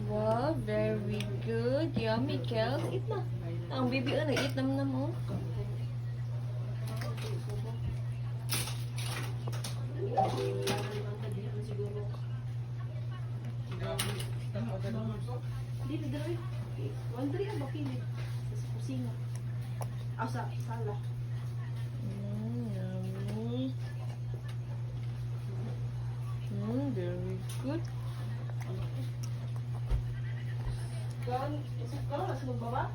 Wow, very good. Yummy, Kels. Eat na. Ang baby, nag-eat naman mo. Dito dali. Wandri ang bakilid sa kusina. Sa sala. Yummy. Very good. Kan, isip ka na sa magbaba?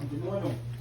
Ang ano?